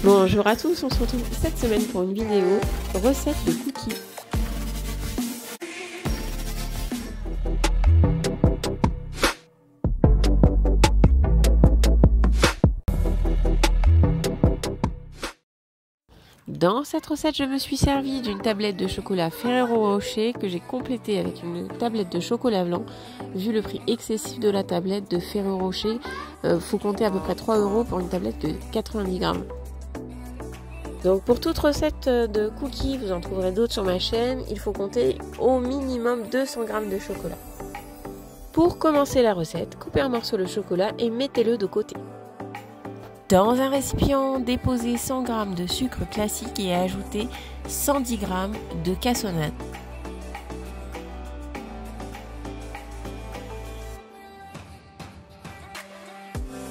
Bonjour à tous, on se retrouve cette semaine pour une vidéo recette de cookies. Dans cette recette, je me suis servi d'une tablette de chocolat Ferrero Rocher que j'ai complétée avec une tablette de chocolat blanc. Vu le prix excessif de la tablette de Ferrero Rocher, faut compter à peu près 3 € pour une tablette de 90 grammes. Donc pour toute recette de cookies, vous en trouverez d'autres sur ma chaîne, il faut compter au minimum 200 g de chocolat. Pour commencer la recette, coupez un morceau de chocolat et mettez-le de côté. Dans un récipient, déposez 100 g de sucre classique et ajoutez 110 g de cassonade.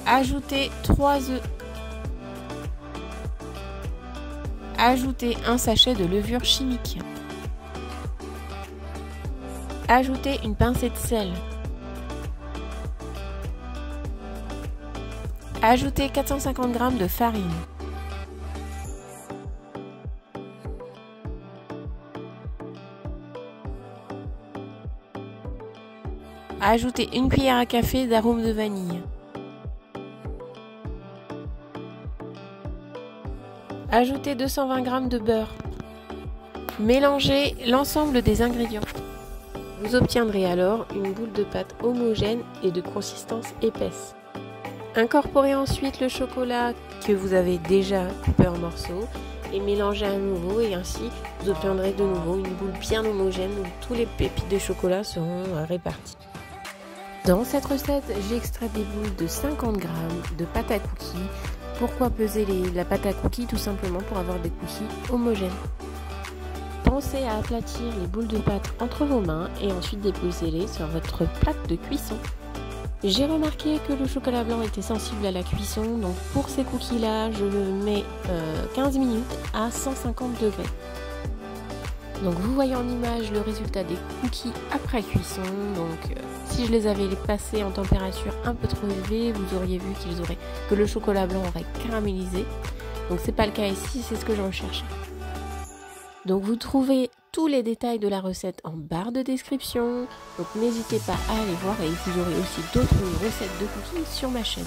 Ajoutez 3 œufs. Ajoutez un sachet de levure chimique. Ajoutez une pincée de sel. Ajoutez 450 g de farine. Ajoutez une cuillère à café d'arôme de vanille. Ajoutez 220 g de beurre. Mélangez l'ensemble des ingrédients. Vous obtiendrez alors une boule de pâte homogène et de consistance épaisse. Incorporez ensuite le chocolat que vous avez déjà coupé en morceaux et mélangez à nouveau et ainsi vous obtiendrez de nouveau une boule bien homogène où tous les pépites de chocolat seront réparties. Dans cette recette, j'ai extrait des boules de 50 g de pâte à cookies. Pourquoi peser la pâte à cookies? Tout simplement pour avoir des cookies homogènes. Pensez à aplatir les boules de pâte entre vos mains et ensuite déposez-les sur votre plaque de cuisson. J'ai remarqué que le chocolat blanc était sensible à la cuisson, donc pour ces cookies là, je le mets 15 minutes à 150 degrés. Donc vous voyez en image le résultat des cookies après cuisson. Donc si je les avais passés en température un peu trop élevée, vous auriez vu que le chocolat blanc aurait caramélisé. Donc c'est pas le cas ici, c'est ce que je recherchais. Donc vous trouvez tous les détails de la recette en barre de description. Donc n'hésitez pas à aller voir et vous aurez aussi d'autres recettes de cookies sur ma chaîne.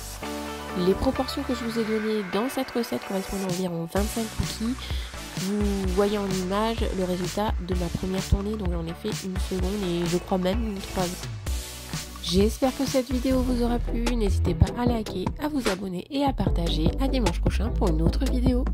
Les proportions que je vous ai données dans cette recette correspondent à environ 25 cookies. Vous voyez en image le résultat de ma première tournée, donc j'en ai fait une seconde et je crois même une troisième. J'espère que cette vidéo vous aura plu, n'hésitez pas à liker, à vous abonner et à partager. À dimanche prochain pour une autre vidéo.